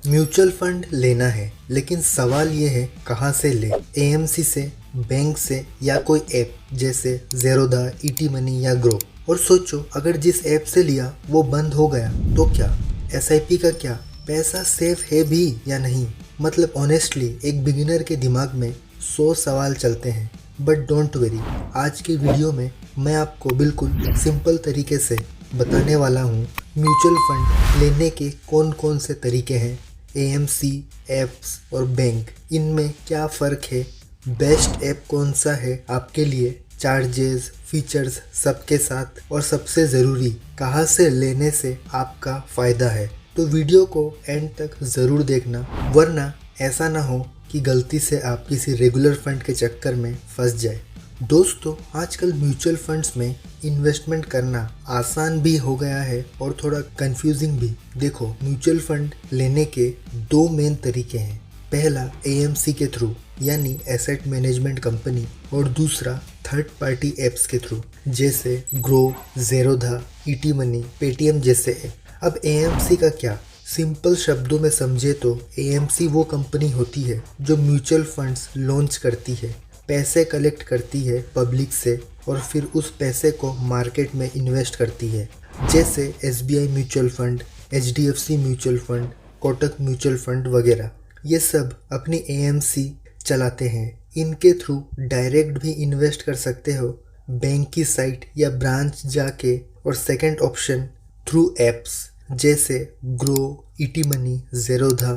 Mutual fund लेना है, लेकिन सवाल ये है कहाँ से ले। एएमसी से, बैंक से, या कोई ऐप जैसे ज़ेरोधा, ईटी मनी या ग्रो। और सोचो, अगर जिस ऐप से लिया वो बंद हो गया तो क्या? एसआईपी का क्या? पैसा सेफ है भी या नहीं? मतलब ऑनेस्टली एक बिगिनर के दिमाग में 100 सवाल चलते हैं। बट डोंट वरी, आज की वीडियो में मैं आपको बिल्कुल सिंपल तरीके से बताने वाला हूँ म्यूचुअल फंड लेने के कौन कौन से तरीके हैं, एएमसी, ऐप्स और बैंक, इनमें क्या फ़र्क है, बेस्ट ऐप कौन सा है आपके लिए, चार्जेस, फीचर्स सबके साथ, और सबसे ज़रूरी कहाँ से लेने से आपका फ़ायदा है। तो वीडियो को एंड तक ज़रूर देखना, वरना ऐसा ना हो कि गलती से आप किसी रेगुलर फंड के चक्कर में फंस जाए। दोस्तों, आजकल म्यूचुअल फंड्स में इन्वेस्टमेंट करना आसान भी हो गया है और थोड़ा कंफ्यूजिंग भी। देखो, म्यूचुअल फंड लेने के दो मेन तरीके हैं। पहला एएमसी के थ्रू, यानी एसेट मैनेजमेंट कंपनी, और दूसरा थर्ड पार्टी एप्स के थ्रू, जैसे grow, Zerodha, ET money, Paytm जैसे ऐप। अब एएमसी का क्या? सिंपल शब्दों में समझे तो एएमसी वो कंपनी होती है जो म्यूचुअल फंड्स लॉन्च करती है, पैसे कलेक्ट करती है पब्लिक से और फिर उस पैसे को मार्केट में इन्वेस्ट करती है। जैसे SBI mutual fund, HDFC mutual fund, Kotak mutual fund वगैरह, ये सब अपनी एएमसी चलाते हैं। इनके थ्रू डायरेक्ट भी इन्वेस्ट कर सकते हो बैंक की साइट या ब्रांच जाके, और सेकंड ऑप्शन थ्रू एप्स जैसे grow, ET money, Zerodha,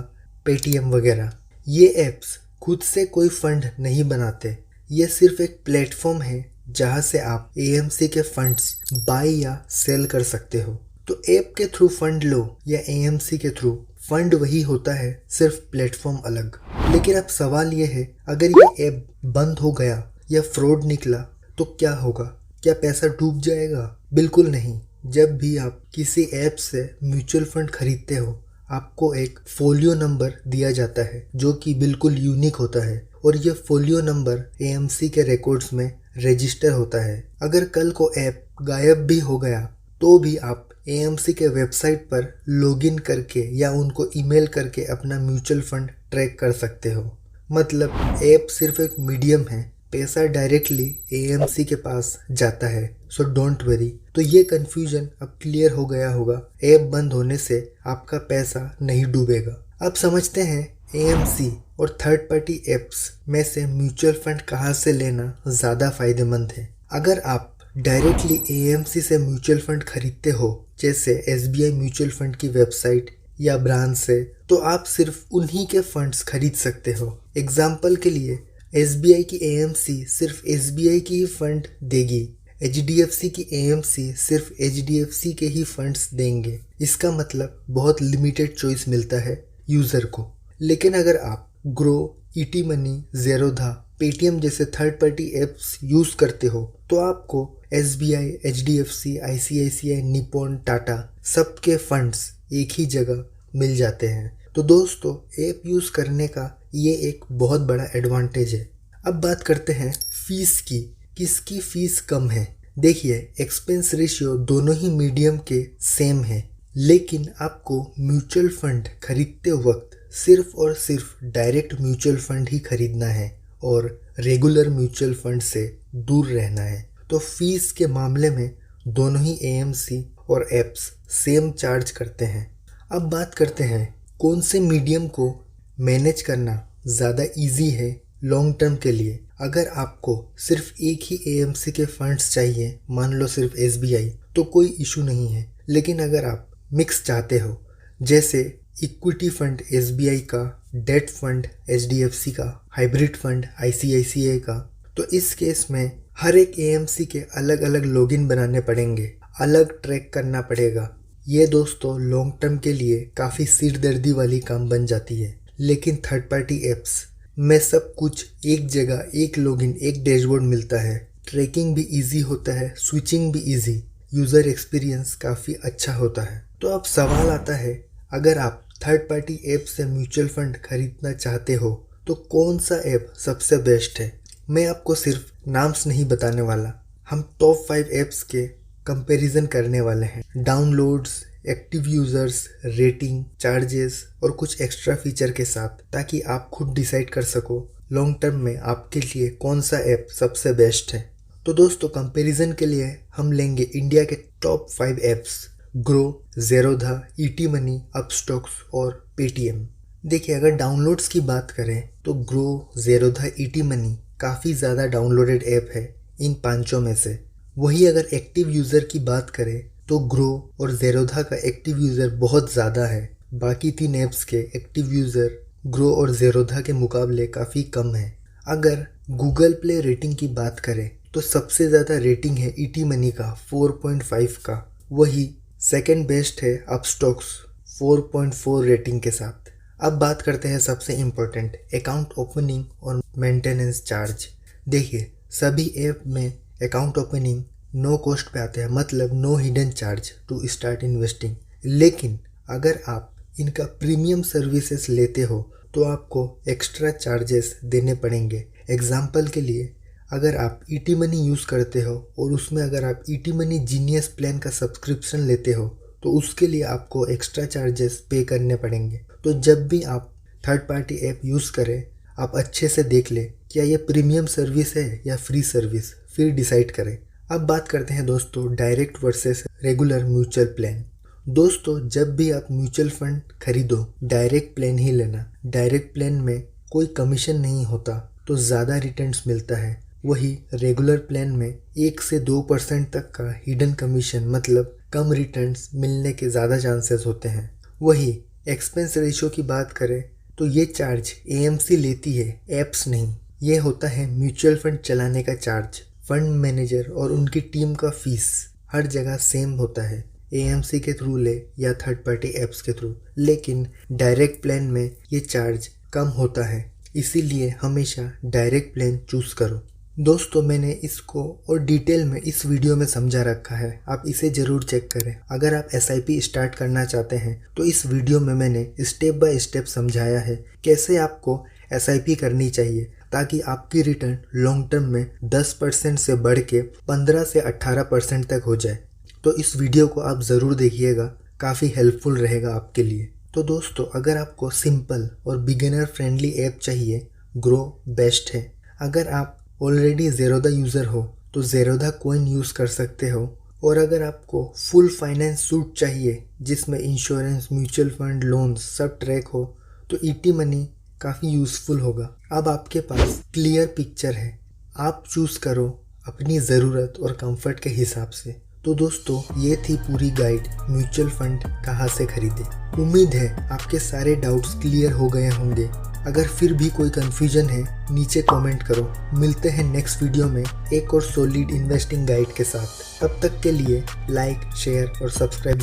Paytm वगैरह। ये ऐप्स खुद से कोई फंड नहीं बनाते, ये सिर्फ एक प्लेटफॉर्म है जहाँ से आप एएमसी के फंड्स बाय या सेल कर सकते हो। तो ऐप के थ्रू फंड लो या एएमसी के थ्रू, फंड वही होता है, सिर्फ प्लेटफॉर्म अलग। लेकिन अब सवाल ये है, अगर ये ऐप बंद हो गया या फ्रॉड निकला तो क्या होगा? क्या पैसा डूब जाएगा? बिल्कुल नहीं। जब भी आप किसी ऐप से म्यूचुअल फंड खरीदते हो, आपको एक फोलियो नंबर दिया जाता है जो कि बिल्कुल यूनिक होता है, और ये फोलियो नंबर एएमसी के रिकॉर्ड्स में रजिस्टर होता है। अगर कल को ऐप गायब भी हो गया तो भी आप एएमसी के वेबसाइट पर लॉगिन करके या उनको ईमेल करके अपना म्यूचुअल फंड ट्रैक कर सकते हो। मतलब ऐप सिर्फ एक मीडियम है, पैसा डायरेक्टली एएमसी के पास जाता है। So don't worry. तो ये कन्फ्यूजन अब क्लियर हो गया होगा, ऐप बंद होने से आपका पैसा नहीं डूबेगा। अब समझते हैं एएमसी और थर्ड पार्टी एप्स में से म्यूचुअल फंड कहाँ से लेना ज़्यादा फायदेमंद है। अगर आप डायरेक्टली एएमसी से म्यूचुअल फंड खरीदते हो, जैसे एसबीआई म्यूचुअल फंड की वेबसाइट या ब्रांच से, तो आप सिर्फ उन्हीं के फंड्स खरीद सकते हो। एग्जाम्पल के लिए, एसबीआई की एएमसी सिर्फ एसबीआई की ही फंड देगी, एचडीएफसी की एएमसी सिर्फ एचडीएफसी के ही फंड्स देंगे। इसका मतलब बहुत लिमिटेड चॉइस मिलता है यूज़र को। लेकिन अगर आप grow, ET money, Zerodha, Paytm जैसे थर्ड पार्टी एप्स यूज़ करते हो, तो आपको SBI, HDFC, ICICI, Nippon, Tata सबके फंड्स एक ही जगह मिल जाते हैं। तो दोस्तों, ऐप यूज़ करने का ये एक बहुत बड़ा एडवांटेज है। अब बात करते हैं फीस की, किसकी फ़ीस कम है। देखिए, एक्सपेंस रेशियो दोनों ही मीडियम के सेम है, लेकिन आपको म्यूचुअल फंड खरीदते वक्त सिर्फ और सिर्फ डायरेक्ट म्यूचुअल फंड ही खरीदना है और रेगुलर म्यूचुअल फंड से दूर रहना है। तो फीस के मामले में दोनों ही एएमसी और एप्स सेम चार्ज करते हैं। अब बात करते हैं कौन से मीडियम को मैनेज करना ज़्यादा इजी है लॉन्ग टर्म के लिए। अगर आपको सिर्फ एक ही एएमसी के फंड्स चाहिए, मान लो सिर्फ एसबीआई, तो कोई इशू नहीं है। लेकिन अगर आप मिक्स चाहते हो, जैसे इक्विटी फंड एसबीआई का, डेट फंड एचडीएफसी का, हाइब्रिड फंड आईसीआईसीआई का, तो इस केस में हर एक एएमसी के अलग अलग लॉगिन बनाने पड़ेंगे, अलग ट्रैक करना पड़ेगा। ये दोस्तों लॉन्ग टर्म के लिए काफ़ी सिरदर्दी वाली काम बन जाती है। लेकिन थर्ड पार्टी एप्स में सब कुछ एक जगह, एक लॉगिन, एक डैशबोर्ड मिलता है। ट्रैकिंग भी इजी होता है, स्विचिंग भी इजी, यूज़र एक्सपीरियंस काफ़ी अच्छा होता है। तो अब सवाल आता है, अगर आप थर्ड पार्टी ऐप से म्यूचुअल फंड खरीदना चाहते हो तो कौन सा ऐप सबसे बेस्ट है? मैं आपको सिर्फ नाम्स नहीं बताने वाला, हम टॉप 5 ऐप्स के कंपैरिजन करने वाले हैं। Downloads, active users, rating, charges और कुछ एक्स्ट्रा फीचर के साथ, ताकि आप खुद डिसाइड कर सको लॉन्ग टर्म में आपके लिए कौन सा ऐप सबसे बेस्ट है। तो दोस्तों कंपैरिजन के लिए हम लेंगे इंडिया के top 5 apps, grow, Zerodha, ET money, Upstox और पेटीएम। देखिए अगर डाउनलोड्स की बात करें तो ग्रो, ज़ेरोधा, ईटी मनी काफ़ी ज़्यादा डाउनलोडेड ऐप है इन पांचों में से। वही अगर एक्टिव यूज़र की बात करें तो ग्रो और ज़ेरोधा का एक्टिव यूज़र बहुत ज़्यादा है। बाकी 3 ऐप्स के एक्टिव यूज़र ग्रो और ज़ेरोधा के मुकाबले काफ़ी कम है। अगर गूगल प्ले रेटिंग की बात करें तो सबसे ज़्यादा रेटिंग है ईटी मनी का 4.5 का। वही सेकंड बेस्ट है अपस्टॉक्स 4.4 रेटिंग के साथ। अब बात करते हैं सबसे इम्पोर्टेंट, अकाउंट ओपनिंग और मेंटेनेंस चार्ज। देखिए सभी ऐप में अकाउंट ओपनिंग नो कॉस्ट पे आते हैं, मतलब no hidden charge to start investing. लेकिन अगर आप इनका प्रीमियम सर्विसेज लेते हो तो आपको एक्स्ट्रा चार्जेस देने पड़ेंगे। एग्जाम्पल के लिए अगर आप ईटी मनी यूज़ करते हो और उसमें अगर आप ईटी मनी जीनियस प्लान का सब्सक्रिप्शन लेते हो तो उसके लिए आपको एक्स्ट्रा चार्जेस पे करने पड़ेंगे। तो जब भी आप थर्ड पार्टी ऐप यूज़ करें आप अच्छे से देख लें क्या ये प्रीमियम सर्विस है या फ्री सर्विस, फिर डिसाइड करें। अब बात करते हैं दोस्तों direct versus regular mutual plan. दोस्तों जब भी आप म्यूचुअल फंड खरीदो डायरेक्ट प्लान ही लेना। डायरेक्ट प्लान में कोई कमीशन नहीं होता तो ज़्यादा रिटर्न्स मिलता है। वही रेगुलर प्लान में 1 से 2% तक का हिडन कमीशन, मतलब कम रिटर्न्स मिलने के ज़्यादा चांसेस होते हैं। वही एक्सपेंस रेशियो की बात करें तो ये चार्ज एएमसी लेती है, ऐप्स नहीं। ये होता है म्यूचुअल फंड चलाने का चार्ज। फंड मैनेजर और उनकी टीम का फीस हर जगह सेम होता है, एएमसी के थ्रू ले या थर्ड पार्टी ऐप्स के थ्रू। लेकिन डायरेक्ट प्लान में ये चार्ज कम होता है, इसीलिए हमेशा डायरेक्ट प्लान चूज़ करो। दोस्तों मैंने इसको और डिटेल में इस वीडियो में समझा रखा है, आप इसे ज़रूर चेक करें। अगर आप एसआईपी स्टार्ट करना चाहते हैं तो इस वीडियो में मैंने स्टेप बाय स्टेप समझाया है कैसे आपको एसआईपी करनी चाहिए ताकि आपकी रिटर्न लॉन्ग टर्म में 10% से बढ़ के 15 से 18% तक हो जाए। तो इस वीडियो को आप ज़रूर देखिएगा, काफ़ी हेल्पफुल रहेगा आपके लिए। तो दोस्तों अगर आपको सिंपल और बिगिनर फ्रेंडली ऐप चाहिए, ग्रो बेस्ट है। अगर आप ऑलरेडी ज़ेरोधा यूज़र हो तो ज़ेरोधा कॉइन यूज़ कर सकते हो। और अगर आपको फुल फाइनेंस सूट चाहिए जिसमें इंश्योरेंस, म्यूचुअल फंड, लोन्स सब ट्रैक हो तो ईटी मनी काफ़ी यूज़फुल होगा। अब आपके पास क्लियर पिक्चर है, आप चूज़ करो अपनी ज़रूरत और कंफर्ट के हिसाब से। तो दोस्तों ये थी पूरी गाइड म्यूचुअल फंड कहाँ से खरीदे। उम्मीद है आपके सारे डाउट्स क्लियर हो गए होंगे। अगर फिर भी कोई कन्फ्यूजन है नीचे कमेंट करो। मिलते हैं नेक्स्ट वीडियो में एक और सॉलिड इन्वेस्टिंग गाइड के साथ। तब तक के लिए लाइक, शेयर और सब्सक्राइब